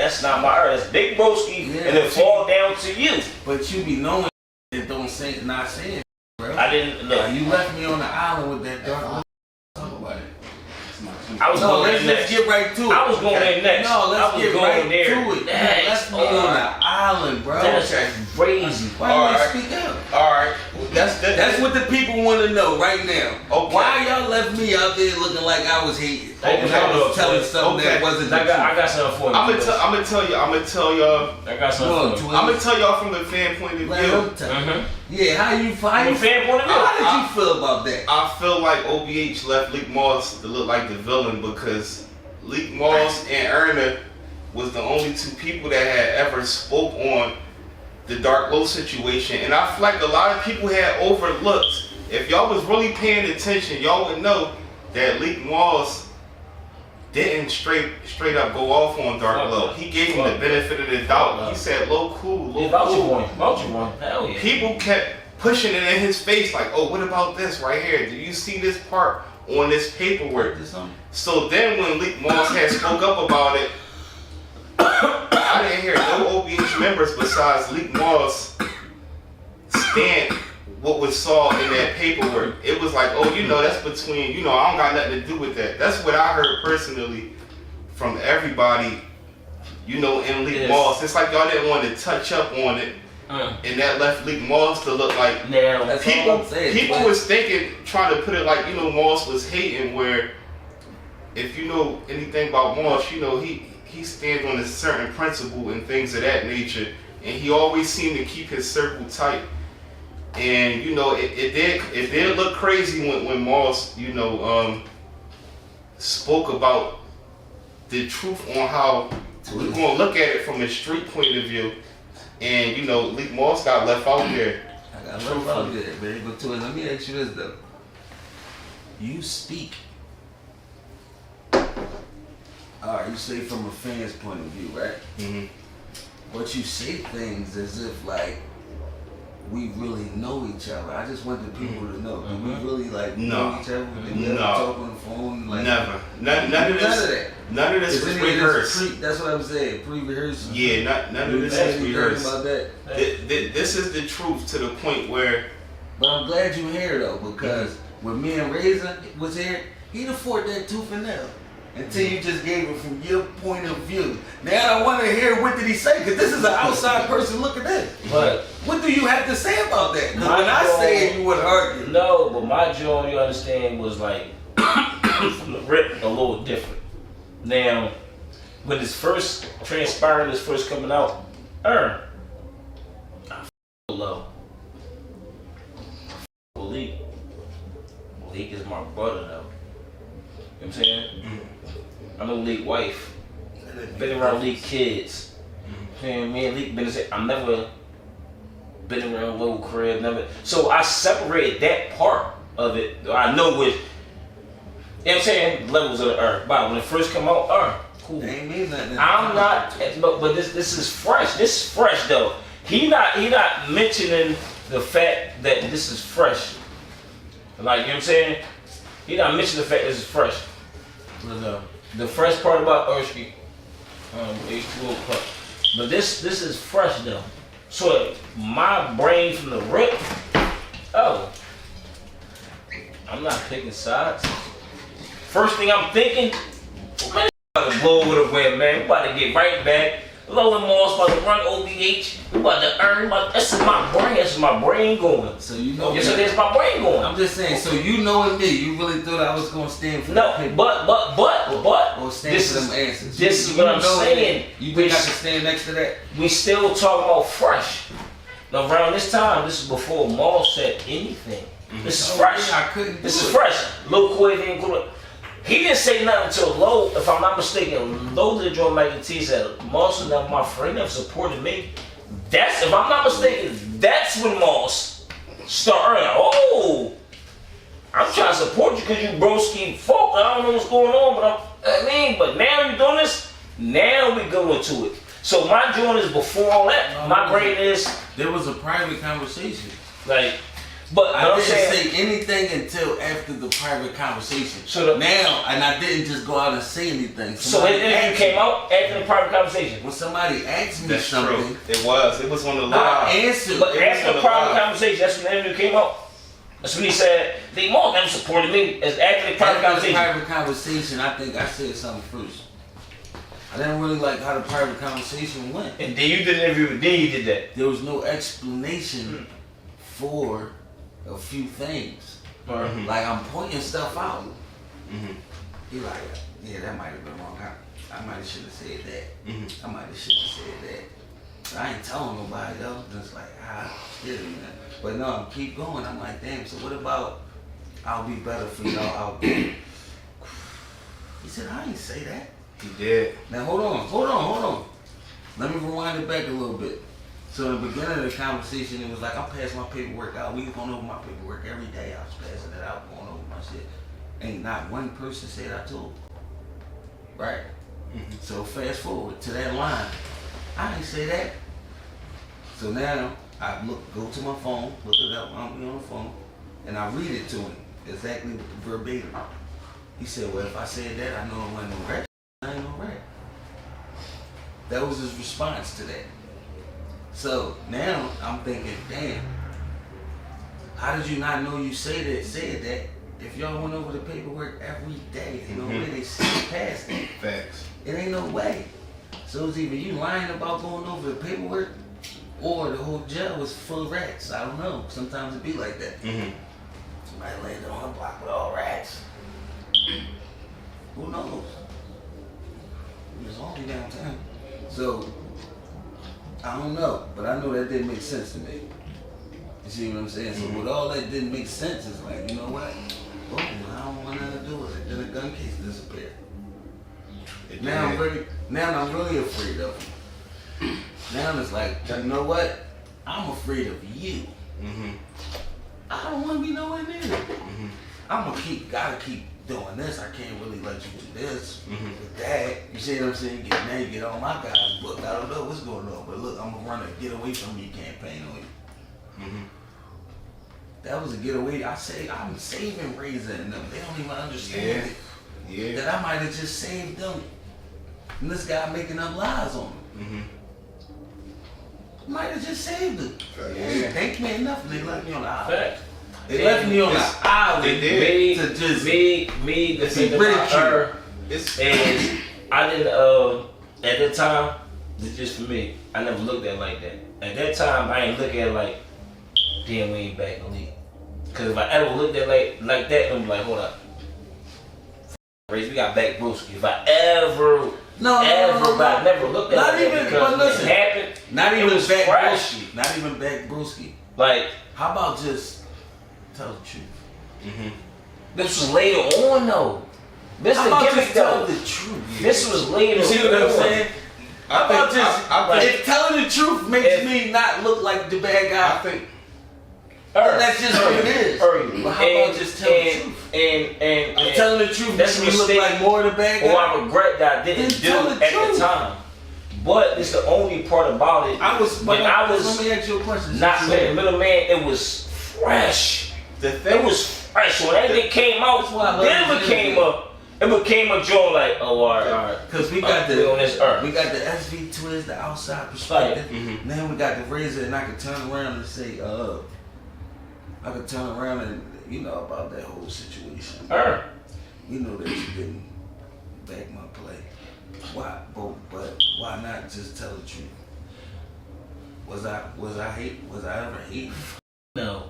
That's not my era. That's Big Broski, and it fall down to you. But you be knowing it don't say, not saying, bro. I didn't look. You left me on the island with that dark. Talk about it. I was going in next. Let's get right to it. I was going in next. No, let's get right there. to it. Let's be on the island, bro. That's crazy. Why you speak up? All right. That's what the people want to know right now. Okay. Why y'all left me out there looking like I was hating? Okay. I was telling something that wasn't the truth. I got something for you. I'm gonna tell y'all. I got something for you. I'm gonna tell y'all from the fan point of view. Yeah, how you From fan point of view. How did you feel about that? I feel like OBH left Leak Moss to look like the villain because Leak Moss and Erna was the only two people that had ever spoke on the Dark Low situation, and I feel like a lot of people had overlooked. If y'all was really paying attention, y'all would know that Leak Moss didn't straight up go off on Dark Low. He gave him the benefit of the doubt. He said, "Low cool, low cool." About you one. Hell yeah. People kept pushing it in his face, like, "Oh, what about this right here? Do you see this part on this paperwork?" So then, when Leak Moss had spoke up about it, I didn't hear no OBH members besides Leak Moss stand what was saw in that paperwork. It was like, oh, that's between, I don't got nothing to do with that. That's what I heard personally from everybody, in Leak Moss. It's like y'all didn't want to touch up on it, and that left Leak Moss to look like people was thinking, trying to put it like, Moss was hating, where if you know anything about Moss, he stands on a certain principle and things of that nature, and he always seemed to keep his circle tight. And it did look crazy when Moss spoke about the truth on how we're gonna look at it from a street point of view, and Leak Moss got left out there. I got left out there, man. But let me ask you this though: you speak. Alright, you say from a fan's point of view, right? Mm-hmm. But you say things as if like we really know each other. I just want the people to know. Do we really know each other? Did we ever talk on the phone? Never. None of that. None of this was rehearsed. That's what I'm saying. Pre-rehearsed. Yeah, none of this is rehearsed. About that? This is the truth to the point where. But I'm glad you're here though, because when me and Razor was here, he'd afford that tooth and nail. Until you just gave it from your point of view. Now I want to hear what did he say, because this is an outside person looking at it. But what do you have to say about that? Because when I say it, you would argue. No, but my joy, you understand, was like from the rip a little different. Now, when this first transpired, this first coming out, I low. Leak. Leak is my brother though. You know what I'm saying? I know Leak wife. Been around Leak kids. Me and Leak been I've never been around little crib, never. So I separated that part of it. I know which, you know what I'm saying, levels of the earth. But when it first come out, cool. Ain't mean nothing. I'm not, but this is fresh. This is fresh though. He not mentioning the fact that this is fresh. Like, you know what I'm saying? He not mentioning the fact this is fresh. The fresh part about Urshki, H2O Cup. But this is fresh though. So my brain from the rip, I'm not picking sides. First thing I'm thinking, man, about to blow over the way, man. We about to get right back. Low and Moss about to run OBH. We about to earn. This is my brain. This is my brain going. So you know. Yes, that's my brain going. I'm just saying. So you knowing me, you really thought I was gonna stand for no, but or stand for them answers. This is what I'm saying. You think I can stand next to that? We still talking about fresh. Now around this time, this is before Moss said anything. This is fresh. I couldn't. This is fresh. Lil Quay he didn't say nothing until Low, if I'm not mistaken, Low did join Mike and T said, Moss and my friend have supported me. That's, if I'm not mistaken, that's when Moss started earning. I'm trying to support you because you broski folk. I don't know what's going on, but now you're doing this, now we go into it. So my joint is before all that. My brain is. There was a private conversation. Like, But I I'm didn't saying, say anything until after the private conversation. So now, and I didn't just go out and say anything. so his interview came out after the private conversation. When somebody asked me That's something, true. It was on the I live. answered. But It was after on the the private live. conversation, that's when the interview came out. That's when he said, the Moss never supported me. As after the private After the conversation. private conversation, I think I said something first. I didn't really like how the private conversation went. And then you did an interview, and then you did that. There was no explanation for a few things. Mhm. Like I'm pointing stuff out. Mhm. He like, yeah, that might have been wrong. I might have should have said that. Mhm. I might have should have said that. I ain't telling nobody though. Just like, scared me. But no, keep going. I'm like, damn. So what about? I'll be better for y'all out there. He said, I ain't say that. He did. Now hold on. Let me rewind it back a little bit. So in the beginning of the conversation, it was like I'm passing my paperwork out. We was going over my paperwork every day. I was passing it out, going over my shit. Ain't not one person said I told. Right? Mhm. So fast forward to that line. I ain't say that. So now I go to my phone, look it up, I'm on the phone, and I read it to him exactly verbatim. He said, well, if I said that, I know it wasn't no rat. I ain't no rat. That was his response to that. So now I'm thinking, damn, how did you not know you said that if y'all went over the paperwork every day? Ain't no way they see past that. Facts. It ain't no way. So it's either you lying about going over the paperwork or the whole jail was full of rats. I don't know. Sometimes it be like that. Mhm. Somebody landed on a block with all rats. Who knows? It was only downtown. So, I don't know. But I know that didn't make sense to me. You see what I'm saying? So with all that didn't make sense, it's like, you know what? Oh, I don't want nothing to do with it. Then the gun case disappeared. It Now did. I'm really afraid of him. Now it's like, you know what? I'm afraid of you. Mhm. I don't want to be nowhere near you. Mhm. Gotta keep doing this. I can't really let you do this Mhm. with that. You see what I'm saying? You get all my guys booked. I don't know what's going on, but look, I'm gonna run a get away from you campaign on you. Mhm. That was a getaway. I'm saving Razor and them. They don't even understand it. Yeah. That I might have just saved them. And this guy making up lies on them. Mhm. Might have just saved them. Yeah. Thank me enough. They left me on the island. Fact. They left me on the island. They did. Me, To just me, the thing about ridicule. her It's is I didn't at that time, it's just for me, I never looked at it like that. At that time I ain't look at it like, damn, we ain't back in the league. Cause if I ever looked at it like that, I'm like, hold up. Race, we got back Brewski. If I ever No, I never looked at Not it even, because but listen. it happened. Not It even was back fresh. Brewski. Not even back Brewski. Like, How about just tell the truth? Mhm. this was later on though. This How the about gimmick just tell though. the truth? This was later You see what I'm on. saying? How about just I think if telling the truth makes if- me not look like the bad I guy, think that's just what it is. But how about just tell the truth? And Telling the truth that's makes a me look mistake. like more the bad Or guy. I regret that I didn't Then do tell at the truth. the time. But it's the only part about it. when I let was me ask you a question. not the middleman, it was fresh. the It thing was fresh. When everything came out, That's why I love then this it became a joint like, oh, all right. Because we got We on this earth. we got the SV twist, the outside perspective. Mhm. Then we got the razor, and I could turn around and say, I could turn around and about that whole situation. You know that you didn't back my play. Why? But why not just tell the truth? Was I ever hating? No.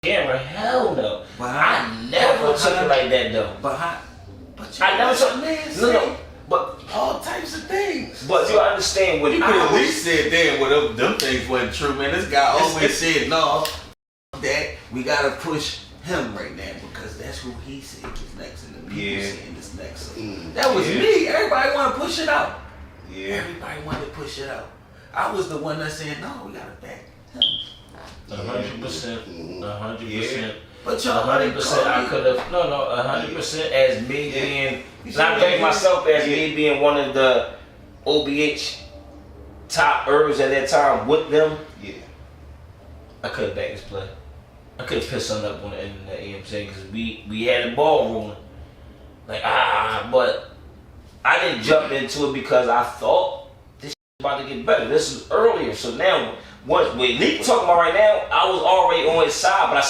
Camera, hell no. But I never took it like that though. But you I never took man no, say no. But all types of things. you understand what You I could at was- least said then well them things wasn't true, man. This guy always said no. That we gotta push him right now because that's who he said was next, and the people Yeah. saying is next. So that was Yeah. me. Everybody want to push it out. Yeah. Everybody wanted to push it out. I was the one that said no. We gotta back him. 100%. 100%. But y'all 100%. I could have 100% as me being. Not thinking myself as me being one of the OBH top herbs at that time with them. Yeah. I could have backed this play. I could have pissed something up on the internet, you know what I'm saying? Because we had the ball rolling. Like, but I didn't jump into it because I thought this shit was about to get better. This was earlier. So now, what Leak talking about right now, I was already on his side, but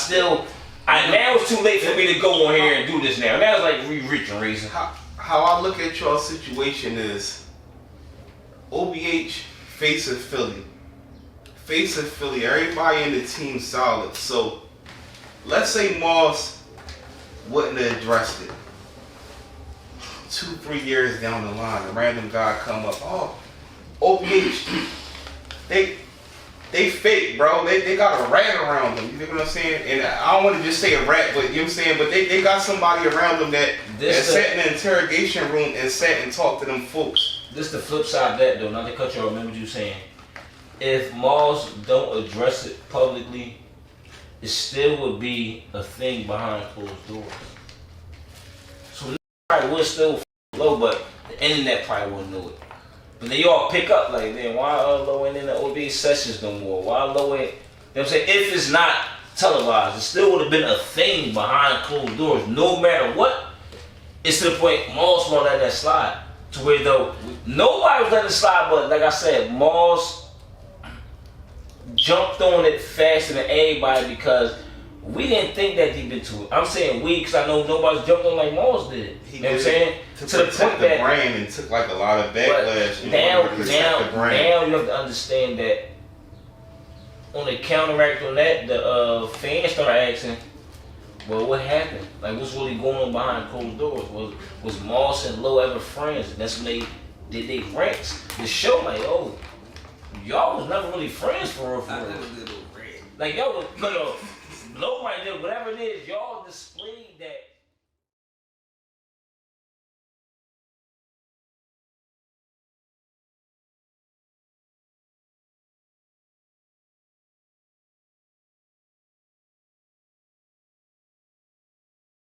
now it's too late for me to go on here and do this now. Now it's like reaching reason. How I look at y'all situation is OBH face of Philly. Face of Philly, everybody in the team solid. So let's say Moss wouldn't have addressed it. 2-3 years down the line, a random guy come up, OBH, they fake, bro. They got a rat around them. You know what I'm saying? And I don't want to just say a rat, but you know what I'm saying? But they got somebody around them that sat in the interrogation room and sat and talked to them folks. This the flip side of that though, not to cut you off, remember you saying, if Moss don't address it publicly, it still would be a thing behind closed doors. So probably would still low, but the internet probably wouldn't know it. But then y'all pick up like, man, why Low ain't in the OBH sessions no more? Why Low ain't, you know what I'm saying? If it's not televised, it still would have been a thing behind closed doors, no matter what. It's to the point Moss won't let that slide. To where though, nobody was letting it slide, but like I said, Moss jumped on it faster than everybody because we didn't think that deep into it. I'm saying we, because I know nobody's jumped on like Moss did. You know what I'm saying? To the point that brand and took like a lot of backlash. Now you have to understand that on the counteract on that, the fans started asking, well, what happened? Like, what's really going on behind closed doors? Was Moss and Low ever friends? And that's when they did their ranks. The show, like, oh, y'all was never really friends for real. Like, y'all was, Low right there, whatever it is, y'all displayed that